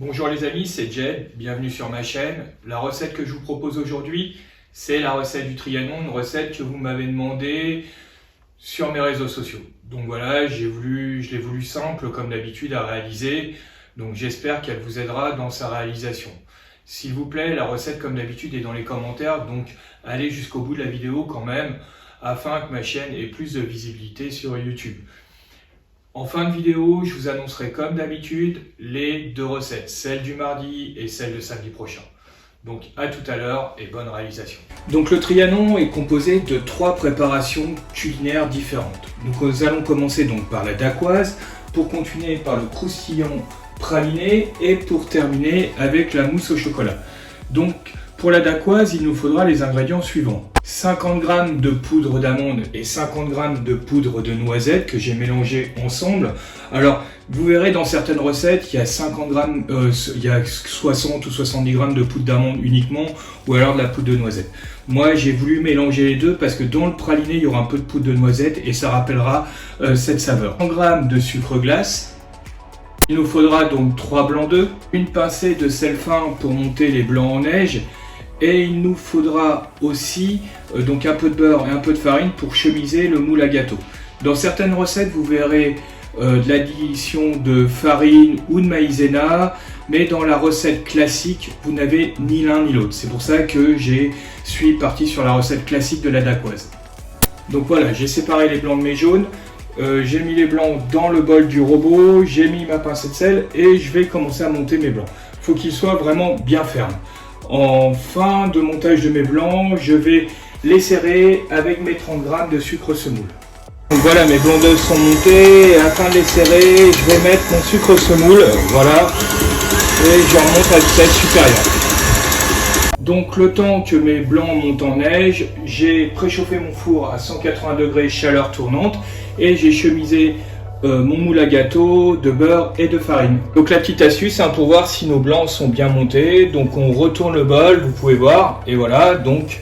Bonjour les amis, c'est Jed, bienvenue sur ma chaîne. La recette que je vous propose aujourd'hui, c'est la recette du Trianon, une recette que vous m'avez demandé sur mes réseaux sociaux. Donc voilà, je l'ai voulu simple comme d'habitude à réaliser, donc j'espère qu'elle vous aidera dans sa réalisation. S'il vous plaît, la recette comme d'habitude est dans les commentaires, donc allez jusqu'au bout de la vidéo quand même, afin que ma chaîne ait plus de visibilité sur YouTube. En fin de vidéo, je vous annoncerai comme d'habitude les deux recettes, celle du mardi et celle de samedi prochain. Donc à tout à l'heure et bonne réalisation. Donc le Trianon est composé de 3 préparations culinaires différentes. Donc nous allons commencer donc par la dacquoise, pour continuer par le croustillant praliné et pour terminer avec la mousse au chocolat. Donc pour la dacquoise, il nous faudra les ingrédients suivants. 50 g de poudre d'amande et 50 g de poudre de noisette que j'ai mélangé ensemble. Alors, vous verrez dans certaines recettes, il y a 50 g, il y a 60 ou 70 g de poudre d'amande uniquement, ou alors de la poudre de noisette. Moi, j'ai voulu mélanger les deux parce que dans le praliné, il y aura un peu de poudre de noisette et ça rappellera cette saveur. 100 g de sucre glace. Il nous faudra donc 3 blancs d'œufs, une pincée de sel fin pour monter les blancs en neige. Et il nous faudra aussi donc un peu de beurre et un peu de farine pour chemiser le moule à gâteau. Dans certaines recettes, vous verrez de l'addition de farine ou de maïzena, mais dans la recette classique, vous n'avez ni l'un ni l'autre. C'est pour ça que je suis parti sur la recette classique de la dacquoise. Donc voilà, j'ai séparé les blancs de mes jaunes. J'ai mis les blancs dans le bol du robot, j'ai mis ma pincée de sel et je vais commencer à monter mes blancs. Il faut qu'ils soient vraiment bien fermes. En fin de montage de mes blancs, je vais les serrer avec mes 30 g de sucre semoule. Donc voilà, mes blancs d'œufs sont montés, et afin de les serrer, je vais mettre mon sucre semoule, voilà, et je remonte à vitesse supérieure. Donc le temps que mes blancs montent en neige, j'ai préchauffé mon four à 180 degrés chaleur tournante et j'ai chemisé mon moule à gâteau de beurre et de farine. Donc la petite astuce pour voir si nos blancs sont bien montés. Donc on retourne le bol, vous pouvez voir, et voilà, donc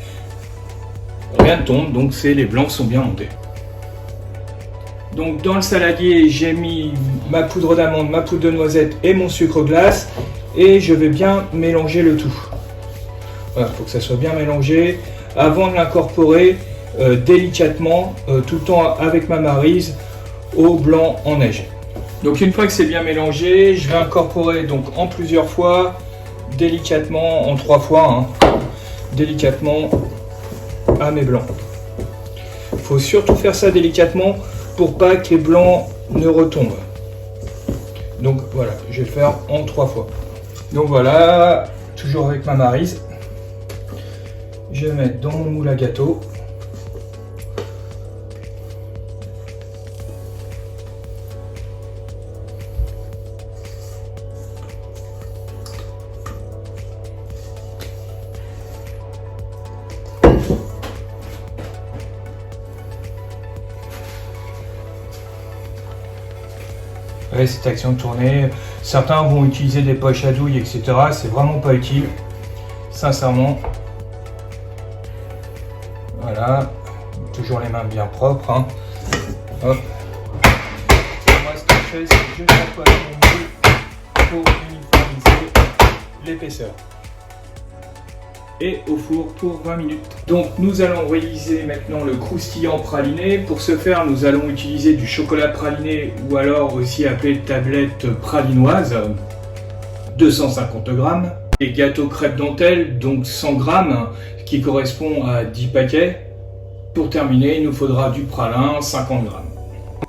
rien ne tombe, donc les blancs sont bien montés. Donc dans le saladier, j'ai mis ma poudre d'amande, ma poudre de noisette et mon sucre glace et je vais bien mélanger le tout. Voilà, il faut que ça soit bien mélangé avant de l'incorporer délicatement, tout le temps avec ma maryse au blanc en neige. Donc une fois que c'est bien mélangé, je vais incorporer donc en plusieurs fois, délicatement, en 3 fois, délicatement à mes blancs. Il faut surtout faire ça délicatement pour pas que les blancs ne retombent. Donc voilà, je vais le faire en 3 fois. Donc voilà, toujours avec ma maryse. Je vais mettre dans mon moule à gâteau. Cette action de tourner, certains vont utiliser des poches à douille, etc. C'est vraiment pas utile, sincèrement. Voilà, toujours les mains bien propres. Hop. Moi, ce que je fais, c'est que je nettoie mon moule pour uniformiser l'épaisseur. Et au four pour 20 minutes. Donc nous allons réaliser maintenant le croustillant praliné. Pour ce faire, nous allons utiliser du chocolat praliné ou alors aussi appelé tablette pralinoise, 250 g. Et gâteau crêpe dentelle, donc 100 g, qui correspond à 10 paquets. Pour terminer, il nous faudra du pralin, 50 g.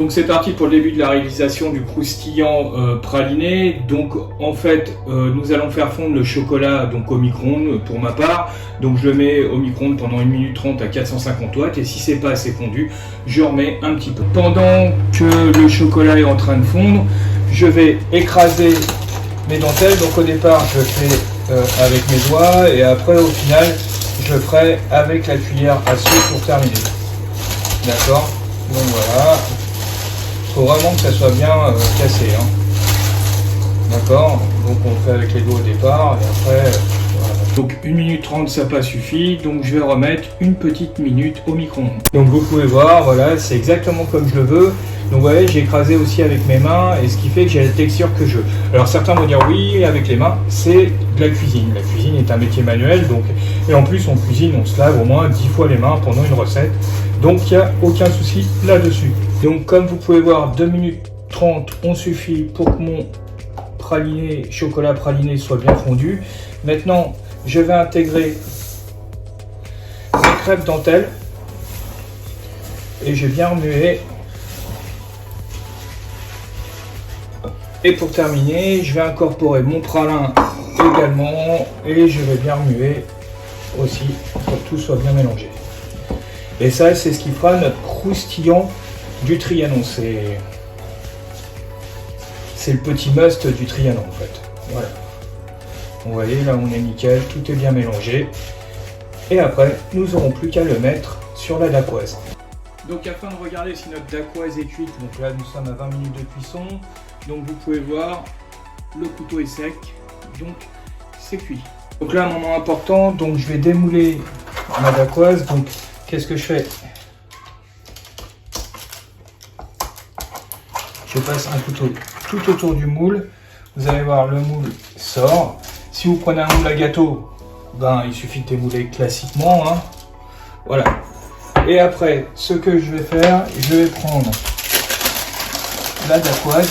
Donc c'est parti pour le début de la réalisation du croustillant praliné. Donc en fait nous allons faire fondre le chocolat donc au micro-ondes pour ma part. Donc je le mets au micro-ondes pendant 1 minute 30 à 450 watts et si c'est pas assez fondu, je remets un petit peu. Pendant que le chocolat est en train de fondre, je vais écraser mes dentelles. Donc au départ je fais avec mes doigts et après au final je ferai avec la cuillère à soupe pour terminer. D'accord? Donc voilà. Il faut vraiment que ça soit bien cassé. D'accord? Donc on fait avec les doigts au départ et après, voilà. Donc 1 minute 30 ça n'a pas suffi, donc je vais remettre une petite minute au micro-ondes. Donc vous pouvez voir, voilà, c'est exactement comme je le veux. Donc vous voyez, j'ai écrasé aussi avec mes mains, et ce qui fait que j'ai la texture que je veux. Alors certains vont dire oui, avec les mains, c'est de la cuisine. La cuisine est un métier manuel, donc, et en plus on cuisine, on se lave au moins 10 fois les mains pendant une recette. Donc il n'y a aucun souci là-dessus. Donc comme vous pouvez voir, 2 minutes 30 ont suffi pour que mon praliné, chocolat praliné soit bien fondu. Maintenant, je vais intégrer mes crêpes dentelle et je vais bien remuer. Et pour terminer, je vais incorporer mon pralin également et je vais bien remuer aussi pour que tout soit bien mélangé. Et ça, c'est ce qui fera notre croustillant du Trianon. C'est le petit must du Trianon en fait. Voilà. Vous voyez, là on est nickel, tout est bien mélangé. Et après, nous n'aurons plus qu'à le mettre sur la dacquoise. Donc afin de regarder si notre dacquoise est cuite, donc là nous sommes à 20 minutes de cuisson. Donc vous pouvez voir, le couteau est sec, donc c'est cuit. Donc là un moment important, donc je vais démouler ma dacquoise. Donc qu'est-ce que je fais? Je passe un couteau tout autour du moule. Vous allez voir, le moule sort. Si vous prenez un moule à gâteau, ben, il suffit de démouler classiquement. Hein. Voilà. Et après, ce que je vais faire, je vais prendre la dacquoise.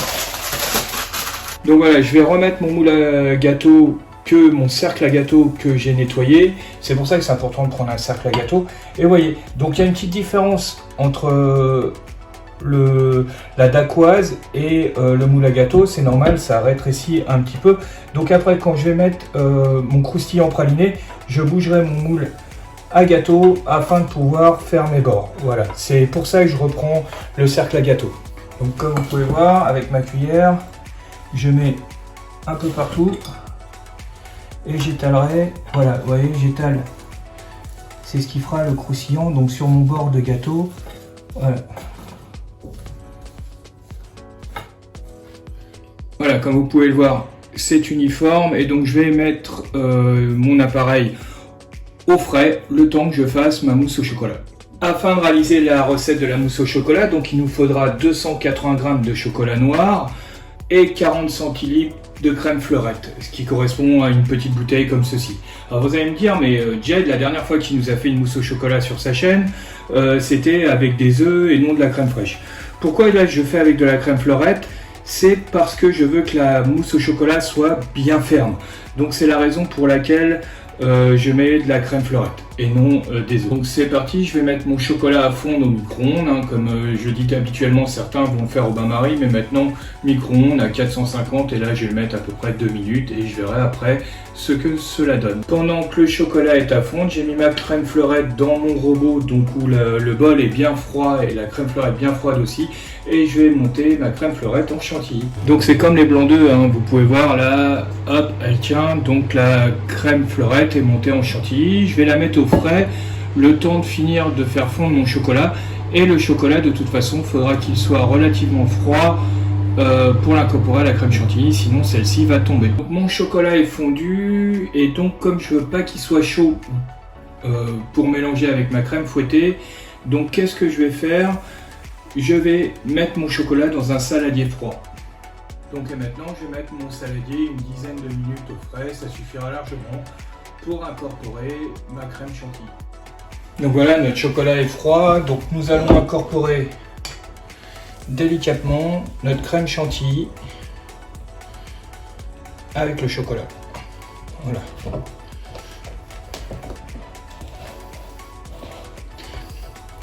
Donc voilà, je vais remettre mon moule à gâteau, mon cercle à gâteau que j'ai nettoyé. C'est pour ça que c'est important de prendre un cercle à gâteau. Et vous voyez, donc il y a une petite différence entre la dacquoise et le moule à gâteau. C'est normal, ça rétrécit un petit peu. Donc après, quand je vais mettre mon croustillant praliné, je bougerai mon moule à gâteau afin de pouvoir faire mes bords. Voilà, c'est pour ça que je reprends le cercle à gâteau. Donc comme vous pouvez voir, avec ma cuillère, je mets un peu partout et j'étalerai. Voilà, vous voyez, j'étale. C'est ce qui fera le croustillant donc sur mon bord de gâteau. Voilà. Voilà, comme vous pouvez le voir, c'est uniforme et donc je vais mettre mon appareil au frais le temps que je fasse ma mousse au chocolat. Afin de réaliser la recette de la mousse au chocolat, donc il nous faudra 280 g de chocolat noir et 40 centilitres de crème fleurette, ce qui correspond à une petite bouteille comme ceci. Alors vous allez me dire, mais Jed, la dernière fois qu'il nous a fait une mousse au chocolat sur sa chaîne, c'était avec des œufs et non de la crème fraîche. Pourquoi là je fais avec de la crème fleurette? C'est parce que je veux que la mousse au chocolat soit bien ferme. Donc c'est la raison pour laquelle je mets de la crème fleurette et non des œufs. Donc c'est parti, je vais mettre mon chocolat à fondre au micro-ondes. Hein, comme je dis habituellement, certains vont le faire au bain-marie, mais maintenant micro-ondes à 450 et là je vais le mettre à peu près 2 minutes et je verrai après ce que cela donne. Pendant que le chocolat est à fondre, j'ai mis ma crème fleurette dans mon robot, donc où le bol est bien froid et la crème fleurette bien froide aussi, et je vais monter ma crème fleurette en chantilly. Donc c'est comme les blancs d'œufs, hein, vous pouvez voir là, hop, elle tient, donc la crème fleurette est montée en chantilly. Je vais la mettre au frais le temps de finir de faire fondre mon chocolat, et le chocolat de toute façon il faudra qu'il soit relativement froid pour l'incorporer à la crème chantilly, sinon celle-ci va tomber. Donc mon chocolat est fondu et donc comme je veux pas qu'il soit chaud pour mélanger avec ma crème fouettée, donc qu'est-ce que je vais faire? Je vais mettre mon chocolat dans un saladier froid. Donc et maintenant je vais mettre mon saladier une dizaine de minutes au frais, ça suffira largement pour incorporer ma crème chantilly. Donc voilà, notre chocolat est froid, donc nous allons incorporer délicatement notre crème chantilly avec le chocolat. Voilà.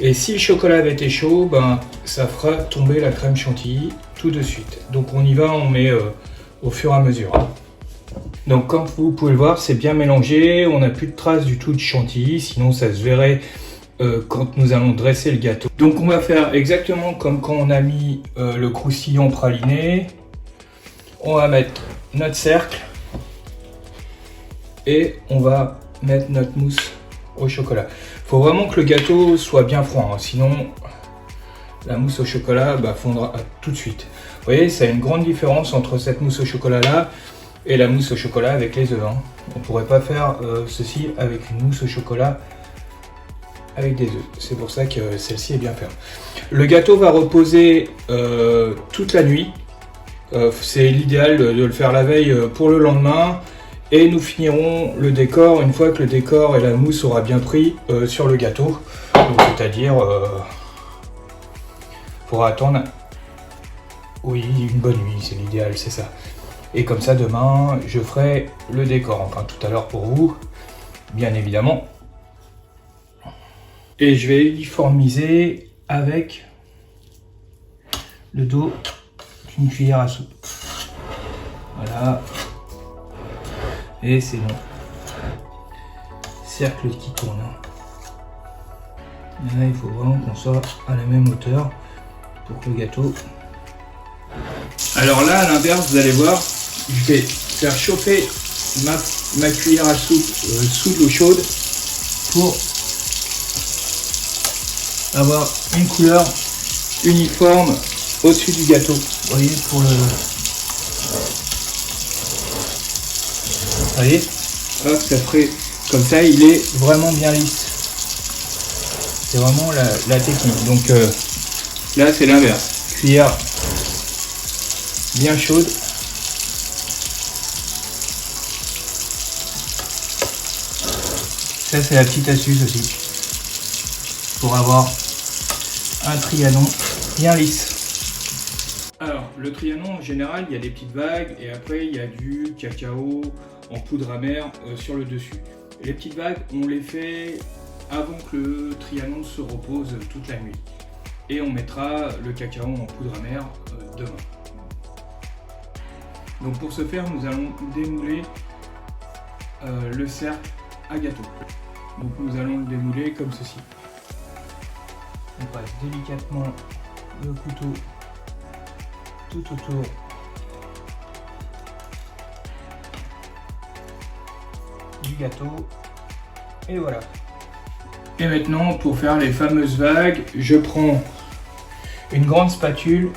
Et si le chocolat avait été chaud, ben, ça fera tomber la crème chantilly tout de suite. Donc on y va, on met au fur et à mesure. Donc comme vous pouvez le voir, c'est bien mélangé, on n'a plus de traces du tout de chantilly, sinon ça se verrait quand nous allons dresser le gâteau. Donc on va faire exactement comme quand on a mis le croustillant praliné. On va mettre notre cercle et on va mettre notre mousse au chocolat. Il faut vraiment que le gâteau soit bien froid, hein, sinon la mousse au chocolat fondra tout de suite. Vous voyez, ça a une grande différence entre cette mousse au chocolat là Et la mousse au chocolat avec les œufs. Hein. On ne pourrait pas faire ceci avec une mousse au chocolat avec des œufs. C'est pour ça que celle-ci est bien ferme. Le gâteau va reposer toute la nuit. C'est l'idéal de le faire la veille pour le lendemain. Et nous finirons le décor une fois que le décor et la mousse aura bien pris sur le gâteau. C'est-à-dire, pour attendre, oui, une bonne nuit, c'est l'idéal, c'est ça. Et comme ça, demain, je ferai le décor, enfin tout à l'heure pour vous, bien évidemment. Et je vais uniformiser avec le dos d'une cuillère à soupe. Voilà. Et c'est bon. Cercle qui tourne. Et là, il faut vraiment qu'on soit à la même hauteur pour que le gâteau... Alors là, à l'inverse, vous allez voir, je vais faire chauffer ma cuillère à soupe sous de l'eau chaude pour avoir une couleur uniforme au-dessus du gâteau. Vous voyez, pour le... Vous voyez, hop, ça ferait comme ça, il est vraiment bien lisse. C'est vraiment la technique. Donc là, c'est l'inverse. Cuillère bien chaude. Ça, c'est la petite astuce aussi pour avoir un trianon bien lisse. Alors, le trianon, en général, il y a des petites vagues et après, il y a du cacao en poudre amère sur le dessus. Les petites vagues, on les fait avant que le trianon se repose toute la nuit. Et on mettra le cacao en poudre amère demain. Donc pour ce faire, nous allons démouler le cercle à gâteau. Donc nous allons le démouler comme ceci. On passe délicatement le couteau tout autour du gâteau et voilà. Et maintenant, pour faire les fameuses vagues, je prends une grande spatule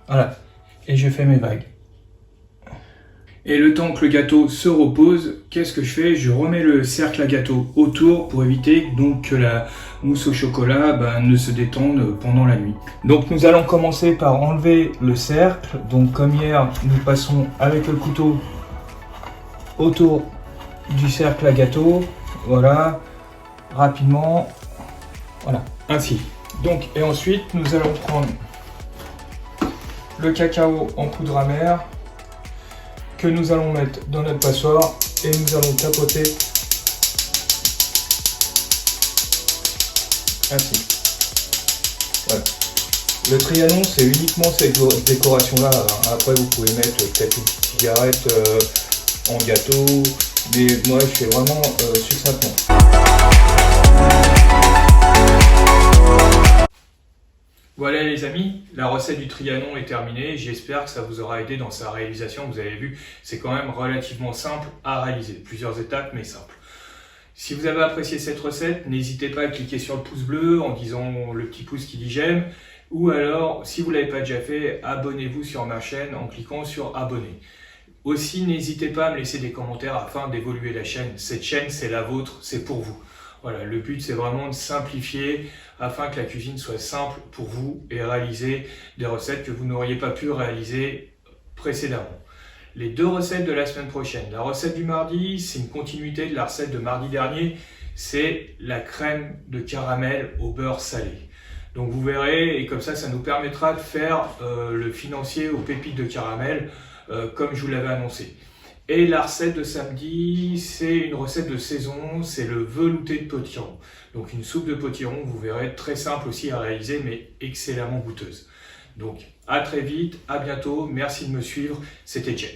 voilà, et je fais mes vagues. Et le temps que le gâteau se repose, qu'est-ce que je fais? Je remets le cercle à gâteau autour pour éviter donc que la mousse au chocolat ne se détende pendant la nuit. Donc nous allons commencer par enlever le cercle. Donc comme hier, nous passons avec le couteau autour du cercle à gâteau. Voilà, rapidement. Voilà, ainsi. Donc, et ensuite, nous allons prendre le cacao en poudre amère que nous allons mettre dans notre passoire et nous allons tapoter ainsi. Voilà. Le trianon, c'est uniquement cette décoration-là. Après, vous pouvez mettre peut-être une petite cigarette en gâteau, mais moi, je fais vraiment succinctement. Voilà les amis, la recette du trianon est terminée. J'espère que ça vous aura aidé dans sa réalisation. Vous avez vu, c'est quand même relativement simple à réaliser. Plusieurs étapes, mais simple. Si vous avez apprécié cette recette, n'hésitez pas à cliquer sur le pouce bleu en disant le petit pouce qui dit j'aime. Ou alors, si vous ne l'avez pas déjà fait, abonnez-vous sur ma chaîne en cliquant sur abonner. Aussi, n'hésitez pas à me laisser des commentaires afin d'évoluer la chaîne. Cette chaîne, c'est la vôtre, c'est pour vous. Voilà, le but c'est vraiment de simplifier afin que la cuisine soit simple pour vous et réaliser des recettes que vous n'auriez pas pu réaliser précédemment. Les deux recettes de la semaine prochaine. La recette du mardi, c'est une continuité de la recette de mardi dernier. C'est la crème de caramel au beurre salé. Donc vous verrez, et comme ça nous permettra de faire le financier aux pépites de caramel comme je vous l'avais annoncé. Et la recette de samedi, c'est une recette de saison, c'est le velouté de potiron. Donc une soupe de potiron, vous verrez, très simple aussi à réaliser, mais excellemment goûteuse. Donc à très vite, à bientôt, merci de me suivre, c'était Jen.